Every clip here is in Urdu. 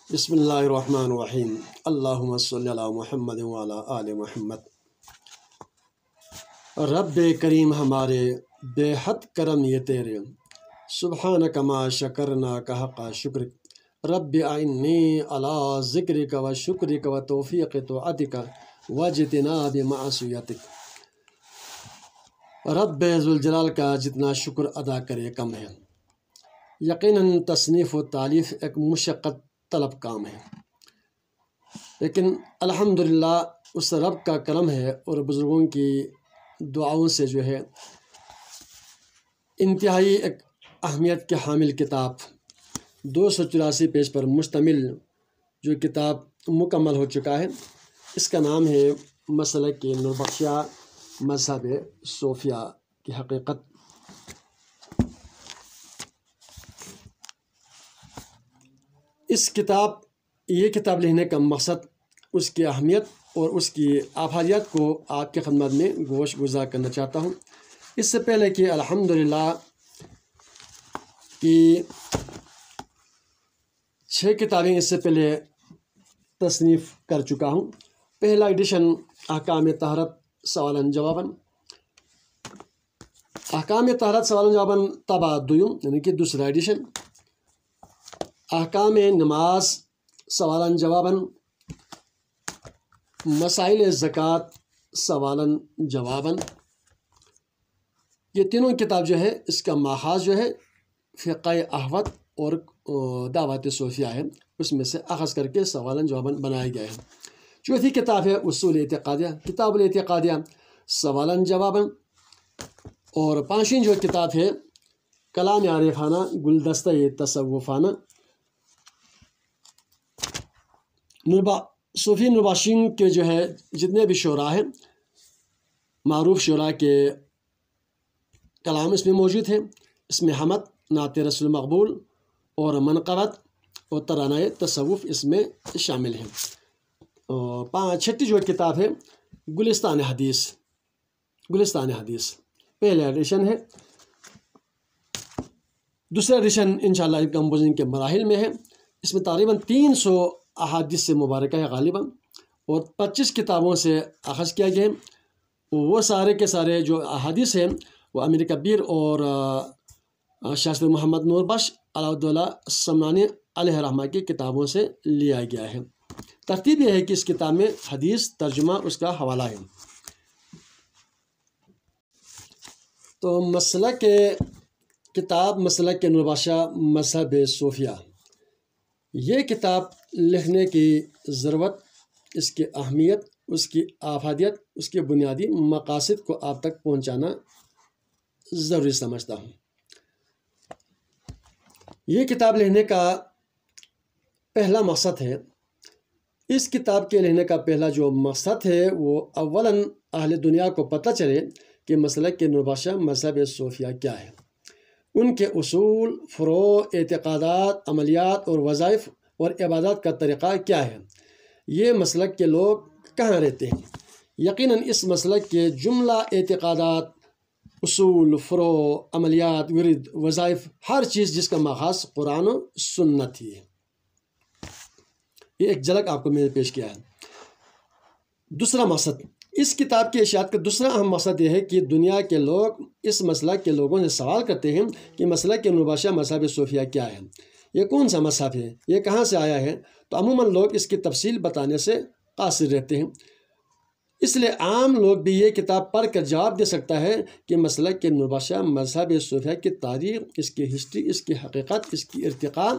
بسم اللہ الرحمن الرحیم اللہم صلی علی محمد وعلی آل محمد۔ رب کریم ہمارے بے حد کرم یہ تیرے، سبحانک ما شکرناک حق شکرک، رب اعنی علی ذکرک و شکرک و توفیق طاعتک واجتناب معصیتک۔ رب ذوالجلال کا جتنا شکر ادا کرے کم ہے۔ یقیناً تصنیف و تالیف ایک مشقت طلب کام ہے، لیکن الحمدللہ اس رب کا کرم ہے اور بزرگوں کی دعاؤں سے جو ہے انتہائی ایک اہمیت کے حامل کتاب 284 پیج پر مشتمل جو کتاب مکمل ہو چکا ہے، اس کا نام ہے مسلک نوربخشیہ مذہب صوفیہ کی حقیقت۔ یہ کتاب لکھنے کا مقصد اس کی اہمیت اور اس کی آفادیت کو آپ کی خدمت میں گوش گزار کرنا چاہتا ہوں۔ اس سے پہلے کہ الحمدللہ کی 6 کتابیں اس سے پہلے تصنیف کر چکا ہوں۔ پہلا ایڈیشن احکام طہارت سوالاً جواباً، احکام طہارت سوالاً جواباً طبع دوم یعنی کہ دوسرا ایڈیشن، احکام نماز سوالاً جواباً، مسائل زکوٰۃ سوالاً جواباً۔ یہ تینوں کتاب جو ہے اس کا ماخذ جو ہے فقہ احوط اور دعوت صوفیہ ہے، اس میں سے اخذ کر کے سوالاً جواباً بنایا گیا ہے۔ چوتھی کتاب ہے اصول اعتقادیہ، کتاب الاعتقادیہ سوالاً جواباً، اور پانچویں جو کتاب ہے کلام عارفانہ گلدستہ تصوفانہ، صوفی نوربخشین کے جو ہے جتنے بھی شعراء ہیں، معروف شعراء کے کلام اس میں موجود ہیں۔ اس میں حمد، نعت رسول مقبول اور منقبت اور ترانہ تصوف اس میں شامل ہیں۔ چھٹی جو کتاب ہے گلستان حدیث، گلستان حدیث پہلا ایڈیشن ہے۔ دوسرا ایڈیشن انشاءاللہ کمپوزنگ کے مراحل میں ہے۔ اس میں تقریباً 300 احادیث سے مبارکہ ہے غالباً، اور 25 کتابوں سے اخذ کیا گیا ہے۔ وہ سارے کے سارے جو احادیث ہیں وہ امیر کبیر اور شاستری محمد نوربخش علاءالدولہ سمنانی علیہ رحمہ کی کتابوں سے لیا گیا ہے۔ ترتیب یہ ہے کہ اس کتاب میں حدیث ترجمہ اس کا حوالہ ہے۔ تو مسلک کتاب مسلک نوربخشیہ مذہب صوفیہ، یہ کتاب لکھنے کی ضرورت، اس کی اہمیت، اس کی آفادیت، اس کے بنیادی مقاصد کو آپ تک پہنچانا ضروری سمجھتا ہوں۔ یہ کتاب لکھنے کا پہلا مقصد ہے، اس کتاب کے لکھنے کا پہلا جو مقصد ہے وہ اولاً اہل دنیا کو پتہ چلے کہ مسلک نوربخشیہ مذہب صوفیہ کیا ہے، ان کے اصول، فروع، اعتقادات، عملیات اور وظائف اور عبادات کا طریقہ کیا ہے، یہ مسلک کے لوگ کہاں رہتے ہیں۔ یقیناً اس مسلک کے جملہ اعتقادات، اصول، فروع، عملیات، ورد، وظائف، ہر چیز جس کا ماخذ قرآن و سنت ہی ہے۔ یہ ایک جھلک آپ کو میں نے پیش کیا ہے۔ دوسرا مقصد، اس کتاب کی اشاعت کا دوسرا اہم مقصد یہ ہے کہ دنیا کے لوگ اس مسلک کے لوگوں سے سوال کرتے ہیں کہ مسلک نوربخشیہ مذہب صوفیہ کیا ہے، یہ کون سا مذہب ہے، یہ کہاں سے آیا ہے، تو عموماً لوگ اس کی تفصیل بتانے سے قاصر رہتے ہیں۔ اس لیے عام لوگ بھی یہ کتاب پڑھ کر جواب دے سکتا ہے کہ مسلک نوربخشیہ مذہب صوفیہ کی تاریخ، اس کی ہسٹری، اس کی حقیقت، اس کی ارتقاء،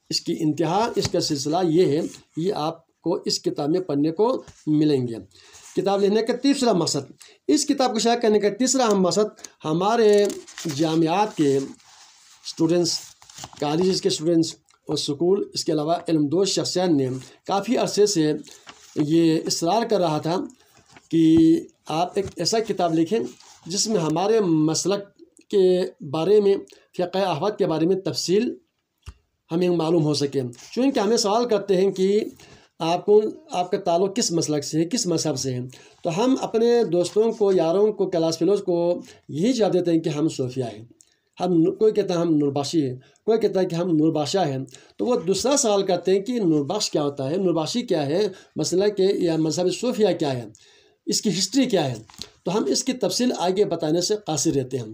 اس کی انتہا، اس کا سلسلہ یہ ہے، یہ آپ کو اس کتاب میں پڑھنے کو ملیں گے۔ کتاب لکھنے کا تیسرا مقصد، اس کتاب کو شائع کرنے کا تیسرا اہم مقصد ہمارے جامعات کے اسٹوڈنٹس، کالجز کے اسٹوڈنٹس اور سکول، اس کے علاوہ علم دوست شخصیات نے کافی عرصے سے یہ اصرار کر رہا تھا کہ آپ ایک ایسا کتاب لکھیں جس میں ہمارے مسلک کے بارے میں، فقہ احوط کے بارے میں تفصیل ہمیں معلوم ہو سکے، چونکہ ہمیں سوال کرتے ہیں کہ آپ کا تعلق کس مسلک سے ہے، کس مذہب سے ہے، تو ہم اپنے دوستوں کو، یاروں کو، کلاس فیلوز کو یہی جواب دیتے ہیں کہ ہم صوفیہ ہیں، کوئی کہتا ہے ہم نورباشی ہیں، کوئی کہتا ہے کہ ہم نورباشا ہیں، تو وہ دوسرا سوال کرتے ہیں کہ نوربخش کیا ہوتا ہے، نورباشی کیا ہے، مسئلہ کہ یا مذہب صوفیہ کیا ہے، اس کی ہسٹری کیا ہے، تو ہم اس کی تفصیل آگے بتانے سے قاصر رہتے ہیں۔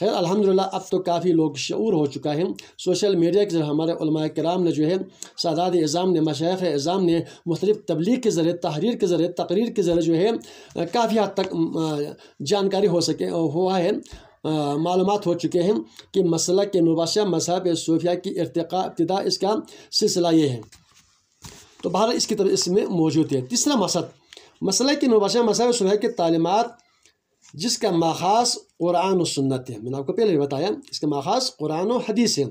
خیر الحمدللہ اب تو کافی لوگ شعور ہو چکا ہے، سوشل میڈیا کے ذریعے ہمارے علماء کرام نے جو ہے، سادات اعظام نے، مشائخ اعظام نے مختلف تبلیغ کے ذریعے، تحریر کے ذریعے، تقریر کے ذریعے جو ہے کافی حد تک جانکاری ہوا ہے، معلومات ہو چکے ہیں کہ مسئلہ کہ نورباشا مذہب صوفیہ کی ابتدا اس کا سلسلہ یہ ہے، تو بہرحال اس کی طرف اس میں موجود ہے۔ تیسرا مسئلہ کہ نورباشا مذہب صوفیہ کی تعلیمات جس کا ماخذ قرآن و سنت ہے، میں نے آپ کو پہلے بھی بتایا اس کا ماخذ قرآن و حدیث ہے،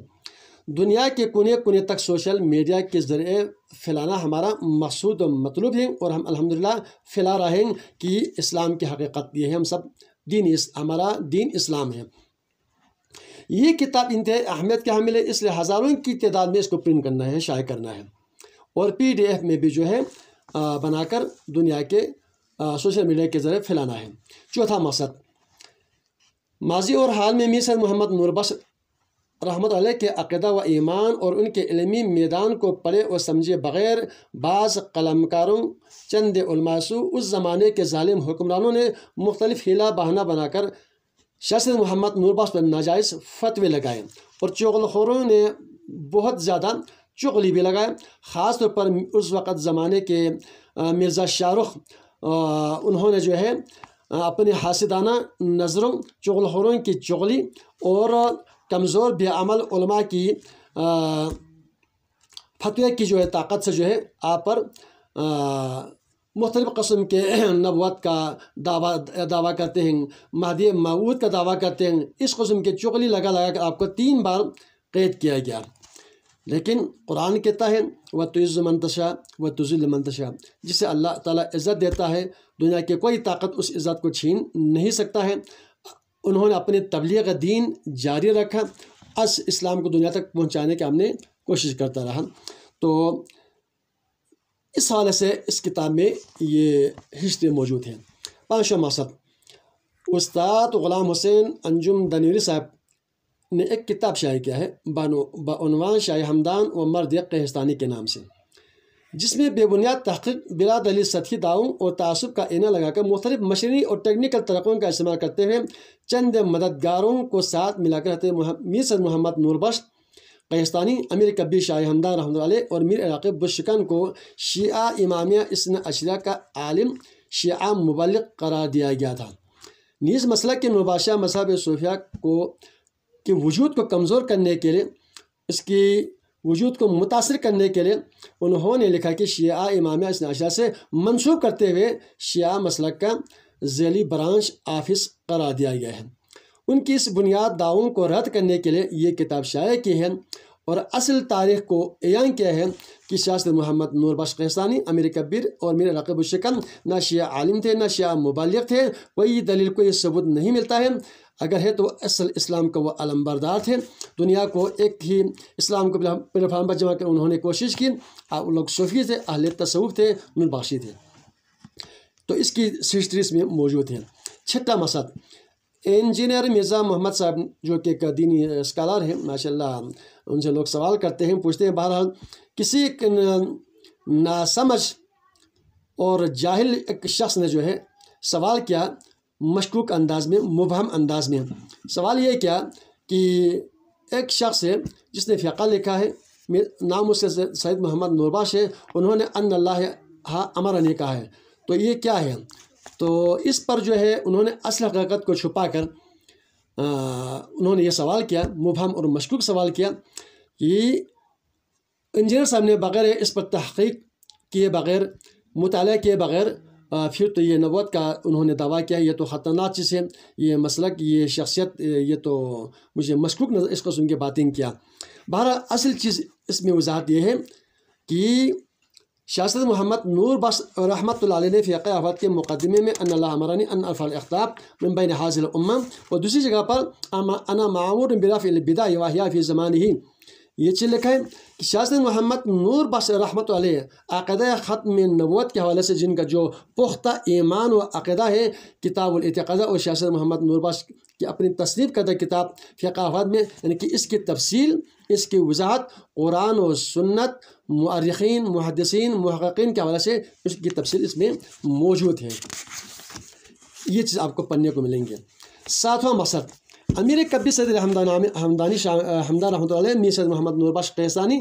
دنیا کے کونے کونے تک سوشل میڈیا کے ذریعے پھیلانا ہمارا مقصود و مطلوب ہے، اور ہم الحمدللہ پھیلا رہے ہیں کہ اسلام کی حقیقت یہ ہے، ہم سب ہمارا دین اسلام ہے۔ یہ کتاب انتہائی اہمیت کے حامل ہے، اس لیے ہزاروں کی تعداد میں اس کو پرنٹ کرنا ہے، شائع کرنا ہے، اور PDF میں بھی جو ہے بنا کر دنیا کے سوشل میڈیا کے ذریعے پھیلانا ہے۔ چوتھا مقصد، ماضی اور حال میں میر سید محمد نوربخش رحمۃ علیہ کے عقیدہ و ایمان اور ان کے علمی میدان کو پڑھے اور سمجھے بغیر بعض قلمکاروں، چند علماء اس زمانے کے ظالم حکمرانوں نے مختلف ہیلا بہانہ بنا کر شاہ سید محمد نوربخش پر ناجائز فتوے لگائے، اور چغل خوروں نے بہت زیادہ چغلی بھی لگائے، خاص طور پر اس وقت زمانے کے مرزا شاہ رخ، انہوں نے جو ہے اپنے حاسدانہ نظروں، چغل خوروں کی چغلی اور کمزور بے عمل علماء کی فتوے کی جو ہے طاقت سے جو ہے آپ پر مختلف قسم کے نبوت کا دعویٰ کرتے ہیں، مہدی موعود کا دعویٰ کرتے ہیں، اس قسم کے چغلی لگا کر آپ کو 3 بار قید کیا گیا۔ لیکن قرآن کہتا ہے وَتُعِزُّ مَن تَشَاءُ وَتُذِلُّ مَن تَشَاءُ، جسے اللہ تعالیٰ عزت دیتا ہے، دنیا کی کوئی طاقت اس عزت کو چھین نہیں سکتا ہے۔ انہوں نے اپنے تبلیغ دین جاری رکھا، اسلام کو دنیا تک پہنچانے کی ہم نے کوشش کرتا رہا۔ تو اس حوالے سے اس کتاب میں یہ ہسٹری موجود ہے۔ 5واں مقصد، استاد غلام حسین انجم دنیوری صاحب نے ایک کتاب شائع کیا ہے بعنوان شاہ ہمدان و مرد قہستانی کے نام سے، جس میں بے بنیاد تحقیق، بلا دلیل سطحی دعووں اور تعصب کا اینہ لگا کر مختلف مشرعی اور ٹیکنیکل طریقوں کا استعمال کرتے ہوئے چند مددگاروں کو ساتھ ملا کر میر سید محمد نوربخش قہستانی، امیر کبیر شاہ ہمدان رحمۃ اللہ علیہ اور میر عراقی بشکن کو شیعہ امامیہ اثنا عشریہ کا عالم، شیعہ مبلغ قرار دیا گیا تھا۔ نیز مسئلہ کہ نورباشا مذہب صوفیہ کے وجود کو کمزور کرنے کے لیے، اس کی وجود کو متاثر کرنے کے لیے انہوں نے لکھا کہ شیعہ امامیہ اثنا عشریہ سے منسوب کرتے ہوئے شیعہ مسلک کا ذیلی برانچ آفس قرار دیا گیا ہے۔ ان کی اس بنیاد دعووں کو رد کرنے کے لیے یہ کتاب شائع کی ہے، اور اصل تاریخ کو عیاں کیا ہے کہ شاہ سید محمد نوربخش قہستانی، امیر کبیر اور میر عراقی بشکن نہ شیعہ عالم تھے، نہ شیعہ مبلغ تھے، کوئی دلیل، کوئی ثبوت نہیں ملتا ہے۔ اگر ہے تو اصل اسلام کا وہ علم بردار تھے، دنیا کو ایک ہی اسلام کو پلیٹ فارم پر جمع کر انہوں نے کوشش کی، وہ لوگ صوفی تھے، اہل تصوف تھے، نوربخشی تھے۔ تو اس کی ہسٹری اس میں موجود ہے۔ 6واں مقصد، انجینئر مرزا محمد صاحب جو کہ ایک دینی اسکالر ہیں، ماشاء اللہ، ان سے لوگ سوال کرتے ہیں، پوچھتے ہیں، بہرحال کسی ناسمجھ اور جاہل ایک شخص نے جو ہے سوال کیا، مشکوک انداز میں، مبہم انداز میں سوال یہ کیا کہ ایک شخص ہے جس نے فقہ لکھا ہے، نام اس سے سید محمد نوربخش ہے، انہوں نے ان اللہ امرنی کہا ہے، تو یہ کیا ہے؟ تو اس پر جو ہے انہوں نے اصل حقیقت کو چھپا کر انہوں نے یہ سوال کیا، مبہم اور مشکوک سوال کیا کہ انجینئر صاحب نے بغیر اس پر تحقیق کیے بغیر، مطالعہ کیے بغیر پھر تو یہ نبوت کا انہوں نے دعویٰ کیا، یہ تو خطرناک چیز ہے، یہ مسلک، یہ شخصیت، یہ تو مجھے مشکوک نظر اس قسم کی باتیں کیا۔ بہرحال اصل چیز اس میں وضاحت یہ ہے کہ شاہ سید محمد نوربخش رحمۃ اللہ علیہ نے فقہ احوال کے مقدمے میں ان اللہ امرنی ان ارفع الاخطاب من بین حاضر الامہ، اور دوسری جگہ پر انا معمور برفع البدع واحیا فی زمانہ، یہ چیز لکھا ہے کہ شاہ سید محمد نور بخش رحمۃ علیہ عقیدہ ختم نبوت کے حوالے سے جن کا جو پختہ ایمان و عقیدہ ہے کتاب الاعتقاد اور شاہ سید محمد نور بخش کی اپنی تصنیف کردہ کتاب فقہ افراد میں، یعنی کہ اس کی تفصیل، اس کی وضاحت قرآن و سنت، مؤرخین، محدثین، محققین کے حوالے سے اس کی تفصیل اس میں موجود ہے۔ یہ چیز آپ کو پڑھنے کو ملیں گے۔ ساتواں مقصد، امیر کبیر سید حمدانی حمدان رحمۃ اللہ علیہ، میر سید محمد نور بخش قیسانی،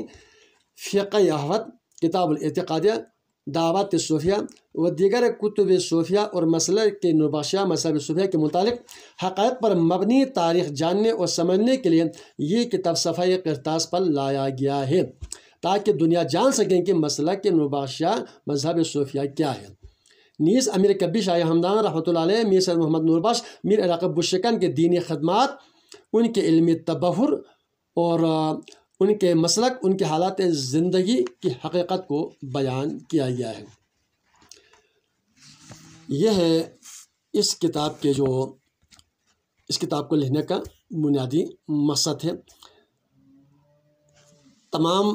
فقہ احمد، کتاب الاعتقادیہ، دعوات صوفیہ و دیگر کتب صوفیہ اور مسئلہ کے نوربخشیہ مذہب صوفیہ کے متعلق حقائق پر مبنی تاریخ جاننے اور سمجھنے کے لیے یہ کتاب صفحہ قرطاس پر لایا گیا ہے تاکہ دنیا جان سکیں کہ مسئلہ کے نوربخشیہ مذہب صوفیہ کیا ہے۔ نیز امیر کبیر شاہ ہمدان رحمۃ اللہ علیہ، میر سید محمد نور بخش، میر عراقی بشکن کے دینی خدمات، ان کے علمی تبحر اور ان کے مسلک، ان کے حالات زندگی کی حقیقت کو بیان کیا گیا ہے۔ یہ ہے اس کتاب کو لکھنے کا بنیادی مقصد ہے۔ تمام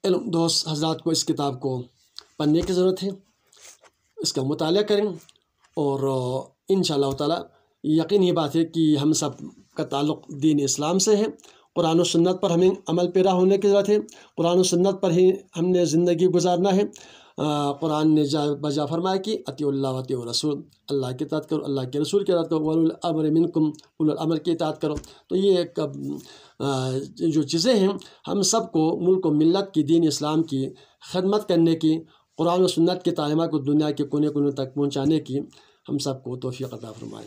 علم دوست حضرات کو اس کتاب کو پڑھنے کی ضرورت ہے، اس کا مطالعہ کریں، اور انشاءاللہ تعالیٰ یقینی بات ہے کہ ہم سب کا تعلق دین اسلام سے ہے۔ قرآن و سنت پر ہمیں عمل پیرا ہونے کی ضرورت ہے، قرآن و سنت پر ہی ہم نے زندگی گزارنا ہے۔ قرآن نے بجا فرمایا کہ اطیعوا اللہ و اطیعوا الرسول، اللہ کی اطاعت کرو، اللہ کے رسول کی اطاعت کرو، وَأُولِي الْأَمْرِ مِنْكُمْ، اولو الامر کی اطاعت کرو۔ تو یہ جو چیزیں ہیں، ہم سب کو ملک و ملت کی، دین اسلام کی خدمت کرنے کی، قرآن و سنت کی تعلیمات کو دنیا کے کونے کونے تک پہنچانے کی ہم سب کو توفیق عطا فرمائے۔